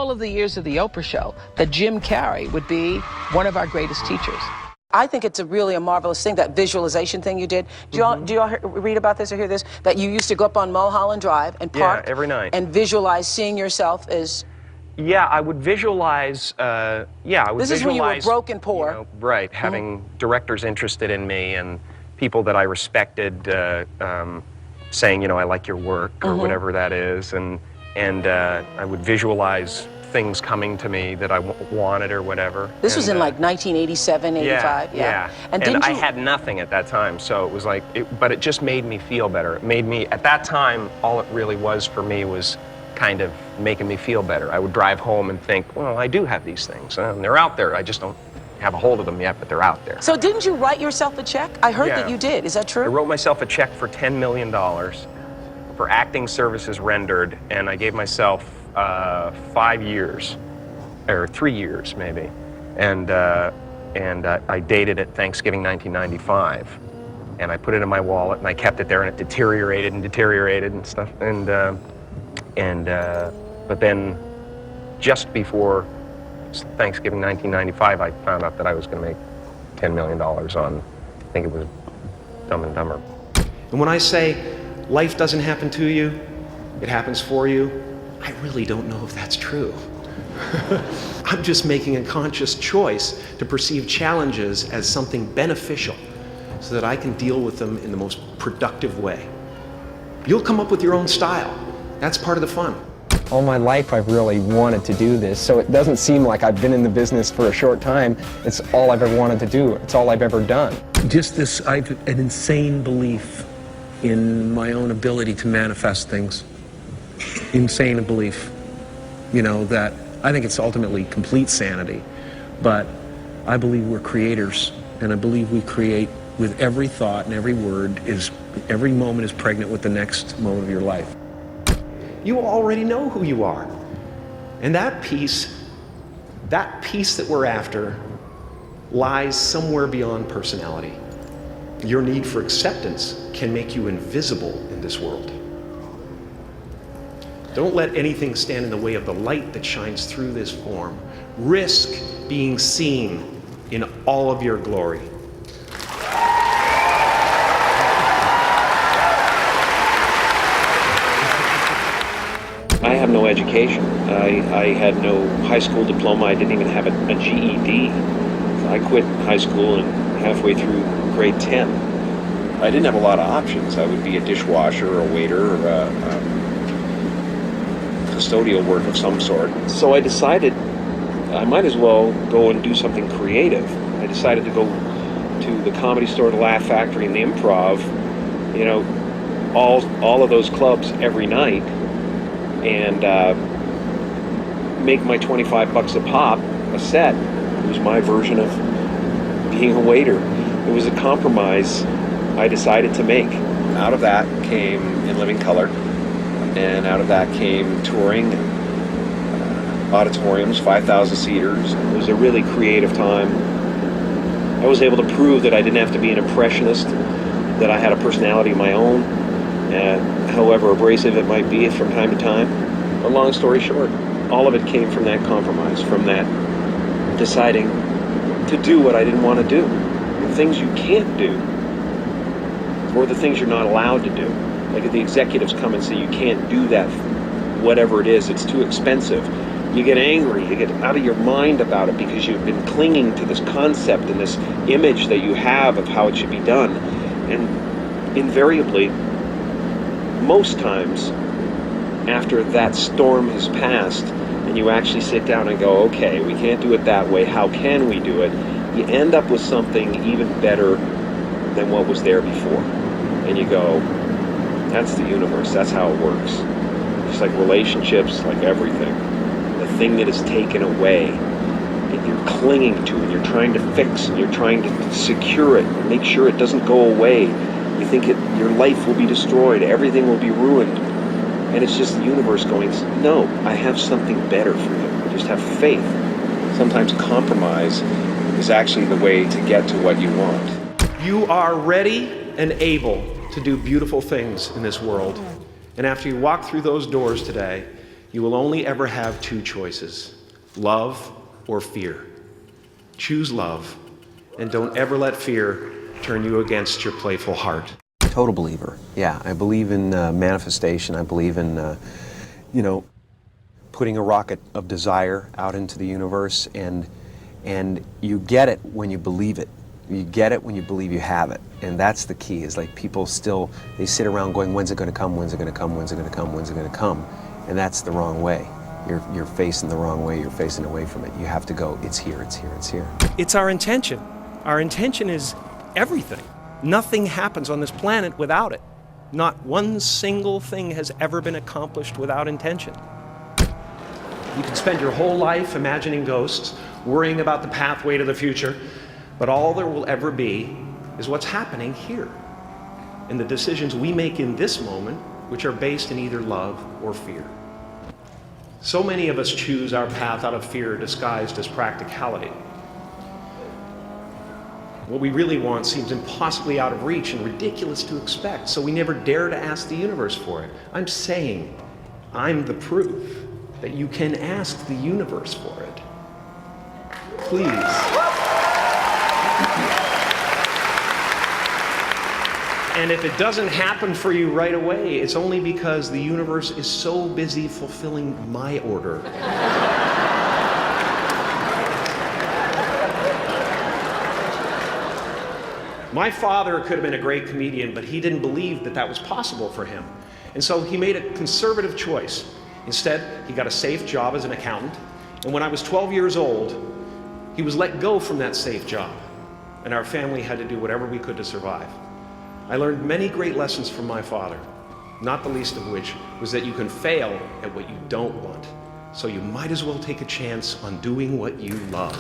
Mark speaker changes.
Speaker 1: all of the years of the Oprah show that Jim Carrey would be one of our greatest teachers. I think it's really a marvelous thing, that visualization thing you did. Do y'all read about this or hear this? That you used to go up on Mulholland Drive and park
Speaker 2: every night
Speaker 1: and visualize seeing yourself as...
Speaker 2: Yeah, I would visualize,
Speaker 1: This is when you were broke and poor.
Speaker 2: You know, right, having directors interested in me and people that I respected saying, you know, I like your work or whatever that is. And I would visualize things coming to me that I wanted or whatever.
Speaker 1: This was in like 1987, 85?
Speaker 2: Yeah. And I had nothing at that time, so it was like, but it just made me feel better. It made me, at that time, all it really was for me was kind of making me feel better. I would drive home and think, well, I do have these things, and they're out there. I just don't have a hold of them yet, but they're out there.
Speaker 1: So didn't you write yourself a check? I heard that you did. Is that true?
Speaker 2: I wrote myself a check for $10 million for acting services rendered, and I gave myself 5 years, or 3 years maybe, and I dated it Thanksgiving 1995, and I put it in my wallet and I kept it there, and it deteriorated and stuff, but then just before Thanksgiving 1995, I found out that I was going to make $10 million on, I think it was Dumb and Dumber.
Speaker 3: And when I say life doesn't happen to you, it happens for you, I really don't know if that's true. I'm just making a conscious choice to perceive challenges as something beneficial so that I can deal with them in the most productive way. You'll come up with your own style. That's part of the fun.
Speaker 4: All my life I've really wanted to do this, so it doesn't seem like I've been in the business for a short time. It's all I've ever wanted to do. It's all I've ever done.
Speaker 5: Just this, I've an insane belief in my own ability to manifest things. Insane belief, you know, that I think it's ultimately complete sanity, but I believe we're creators, and I believe we create with every thought and every word. Every moment is pregnant with the next moment of your life.
Speaker 3: You already know who you are. And that peace that we're after lies somewhere beyond personality. Your need for acceptance can make you invisible in this world. Don't let anything stand in the way of the light that shines through this form. Risk being seen in all of your glory.
Speaker 6: I have no education. I had no high school diploma. I didn't even have a GED. I quit high school and halfway through grade 10. I didn't have a lot of options. I would be a dishwasher or a waiter or custodial work of some sort. So I decided I might as well go and do something creative. I decided to go to the Comedy Store, the Laugh Factory, and the Improv, you know, all of those clubs every night, and make my $25 a pop a set. It was my version of being a waiter. It was a compromise I decided to make. Out of that came In Living Color, and out of that came touring, auditoriums, 5,000 seaters. It was a really creative time. I was able to prove that I didn't have to be an impressionist, that I had a personality of my own, however abrasive it might be from time to time. But long story short, all of it came from that compromise, from that deciding to do what I didn't want to do. The things you can't do, or the things you're not allowed to do. Like if the executives come and say you can't do that, whatever it is, it's too expensive. You get angry, you get out of your mind about it because you've been clinging to this concept and this image that you have of how it should be done. And invariably, most times, after that storm has passed and you actually sit down and go, okay, we can't do it that way, how can we do it? You end up with something even better than what was there before. And you go, that's the universe, that's how it works. Just like relationships, like everything. The thing that is taken away, and you're clinging to, and you're trying to fix, and you're trying to secure it, and make sure it doesn't go away. You think your life will be destroyed, everything will be ruined. And it's just the universe going, no, I have something better for you. Just have faith. Sometimes compromise is actually the way to get to what you want.
Speaker 3: You are ready and able to do beautiful things in this world. And after you walk through those doors today, You will only ever have two choices, love or fear. Choose love, and don't ever let fear turn you against your playful heart.
Speaker 7: Total believer. Yeah, I believe in manifestation. I believe in, putting a rocket of desire out into the universe, and you get it when you believe it. You get it when you believe you have it, and that's the key. Is like people still, they sit around going, when's it going to come? When's it going to come? When's it going to come? When's it going to come? And that's the wrong way. You're facing the wrong way. You're facing away from it. You have to go, it's here, it's here, it's here.
Speaker 3: It's our intention. Our intention is everything. Nothing happens on this planet without it. Not one single thing has ever been accomplished without intention. You can spend your whole life imagining ghosts, worrying about the pathway to the future, but all there will ever be is what's happening here, and the decisions we make in this moment, which are based in either love or fear. So many of us choose our path out of fear disguised as practicality. What we really want seems impossibly out of reach and ridiculous to expect, so we never dare to ask the universe for it. I'm saying, I'm the proof that you can ask the universe for it. Please. And if it doesn't happen for you right away, it's only because the universe is so busy fulfilling my order. My father could have been a great comedian, but he didn't believe that that was possible for him. And so he made a conservative choice. Instead, he got a safe job as an accountant. And when I was 12 years old, he was let go from that safe job. And our family had to do whatever we could to survive. I learned many great lessons from my father, not the least of which was that you can fail at what you don't want. So you might as well take a chance on doing what you love.